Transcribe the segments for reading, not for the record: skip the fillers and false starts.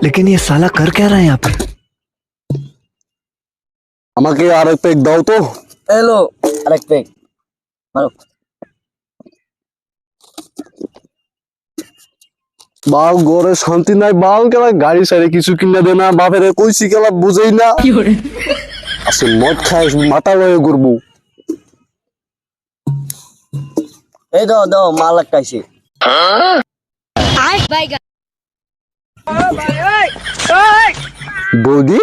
लेकिन ये साला कर क्या रहा है यहाँ पे? আমাকে আর এক পেক দাও তো। এলো আরেক পেক মারো। বাল ঘরে শান্তি নাই, বাল কেলা গাড়ি সাইডে কিছু কিনে দে না, বাপেরে কইছি কেলা বুঝেই না। আসলে মদ খায় মাথা লয়ে ঘুরবো। এই দাও দাও মাল লাগাইছে। বডি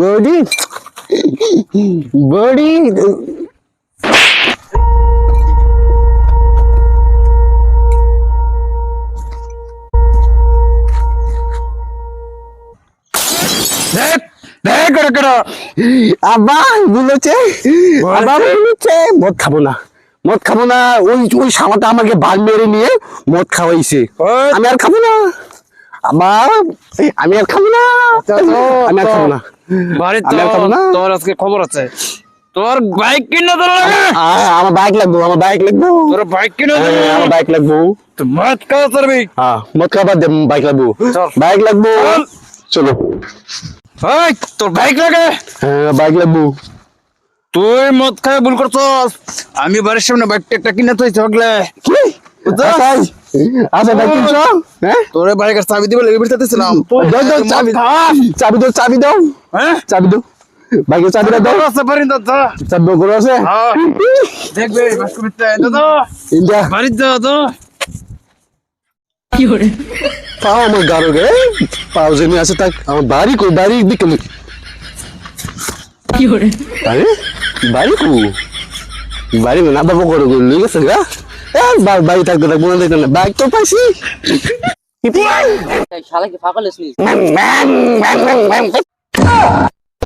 বডি বডি देख देख कर करो আবার বলেছে, আবার বলেছে মদ খাবো না, মদ খাবো না। ওই ওই শালাটা আমাকে বাল মেরে নিয়ে মদ খাওয়াইছে, আমি আর খাবো না। আবার আমি আর খাবো না, আমি আর খাবো না, বাড়ি আমি আর খাবো না। তোর আজকে খবর আছে, তোর বাইক কিনে তোর আমার বাইক লাগবো, আমার বাইক লাগবো, তোর বাইক কিনে আমার বাইক লাগবো। তো মত খাওয়া চলবি। হ্যাঁ মদ খাবার দে, বাইক লাগবো, বাইক লাগবো। চলো ওই তোর বাইক লাগে, হ্যাঁ বাইক লাগবো। তুই মদ খায় ভুল করছস। আমি বাড়ির সামনে বাইকটা একটা কিনে তুই চগলে কি আচ্ছা বাইক কিনছো? হ্যাঁ তোর বাইকের চাবি দিবে লেগে বিরতেছিলাম। দাও দাও চাবি, চাবি দাও, চাবি দাও, হ্যাঁ চাবি দাও, বাইকের চাবিটা দাও। আছে পারিন দাদা, চাবি করে আছে। হ্যাঁ দেখবে বাসকু বিতে দাদা ইন্ডিয়া বাড়ি যাও তো। পাও আমার গারো গে, পাও জমি আছে তাক আমার বাড়ি কই, বাড়ি বিকেলে আরে বাড়ি কো, বাড়ি না বাবা করে গো লই গেছে গা। বাড়ি থাকতে থাকবো না, দেখতে না বাইক তো পাইছি। শালা কি পাগল হইছিস?